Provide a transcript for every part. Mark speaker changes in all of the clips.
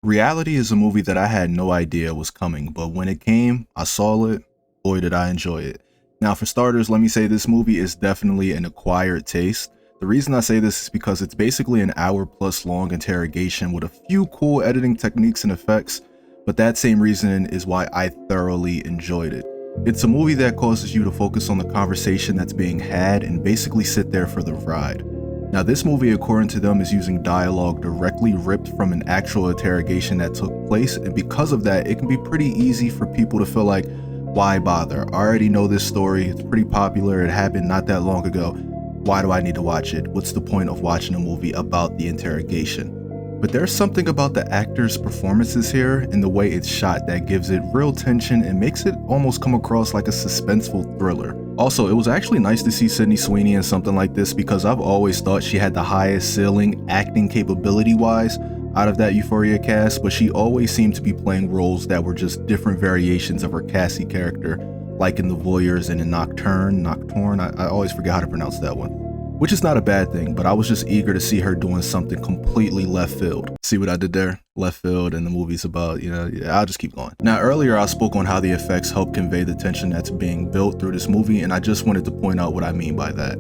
Speaker 1: Reality is a movie that I had no idea was coming, but when it came, I saw it. Boy, did I enjoy it. Now, for starters, let me say this movie is definitely an acquired taste. The reason I say this is because it's basically an hour plus long interrogation with a few cool editing techniques and effects, but that same reason is why I thoroughly enjoyed it. It's a movie that causes you to focus on the conversation that's being had and basically sit there for the ride. Now, this movie, according to them, is using dialogue directly ripped from an actual interrogation that took place, and because of that, it can be pretty easy for people to feel like, why bother? I already know this story, it's pretty popular, it happened not that long ago. Why do I need to watch it? What's the point of watching a movie about the interrogation? But there's something about the actors' performances here and the way it's shot that gives it real tension and makes it almost come across like a suspenseful thriller. Also, it was actually nice to see Sydney Sweeney in something like this because I've always thought she had the highest ceiling acting capability wise out of that Euphoria cast, but she always seemed to be playing roles that were just different variations of her Cassie character, like in The Voyeurs and in Nocturne, I always forget how to pronounce that one. Which is not a bad thing, but I was just eager to see her doing something completely left field. See what I did there? Left field, and the movie's about, I'll just keep going. Now, earlier I spoke on how the effects help convey the tension that's being built through this movie, and I just wanted to point out what I mean by that.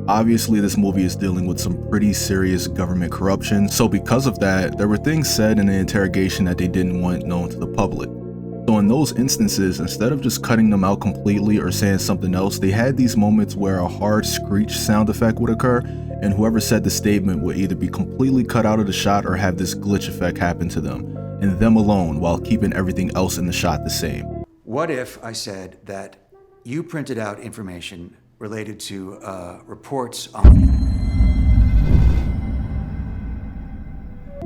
Speaker 1: Obviously, this movie is dealing with some pretty serious government corruption, so because of that, there were things said in the interrogation that they didn't want known to the public. So in those instances, instead of just cutting them out completely or saying something else, they had these moments where a hard screech sound effect would occur, and whoever said the statement would either be completely cut out of the shot or have this glitch effect happen to them, and them alone, while keeping everything else in the shot the same.
Speaker 2: What if I said that you printed out information related to reports on...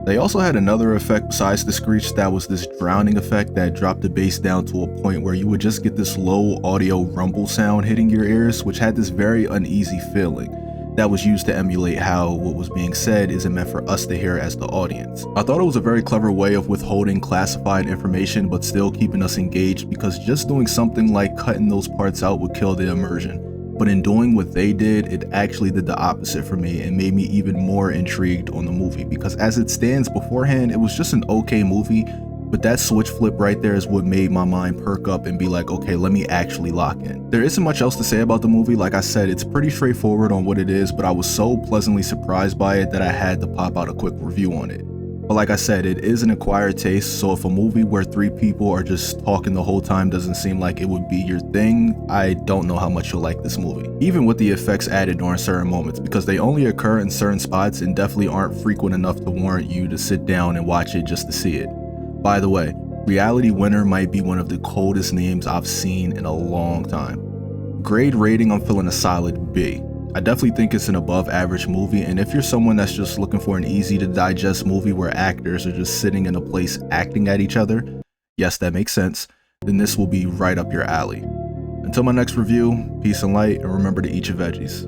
Speaker 1: They also had another effect besides the screech that was this drowning effect that dropped the bass down to a point where you would just get this low audio rumble sound hitting your ears, which had this very uneasy feeling that was used to emulate how what was being said isn't meant for us to hear as the audience. I thought it was a very clever way of withholding classified information but still keeping us engaged, because just doing something like cutting those parts out would kill the immersion. But in doing what they did, it actually did the opposite for me and made me even more intrigued on the movie, because as it stands beforehand, it was just an okay movie, but that switch flip right there is what made my mind perk up and be like, okay, let me actually lock in. There isn't much else to say about the movie. Like I said, it's pretty straightforward on what it is, but I was so pleasantly surprised by it that I had to pop out a quick review on it. But like I said, it is an acquired taste, so if a movie where 3 people are just talking the whole time doesn't seem like it would be your thing, I don't know how much you'll like this movie. Even with the effects added during certain moments, because they only occur in certain spots and definitely aren't frequent enough to warrant you to sit down and watch it just to see it. By the way, Reality Winner might be one of the coldest names I've seen in a long time. Grade rating, I'm feeling a solid B. I definitely think it's an above average movie, and if you're someone that's just looking for an easy to digest movie where actors are just sitting in a place acting at each other, yes, that makes sense, then this will be right up your alley. Until my next review, peace and light, and remember to eat your veggies.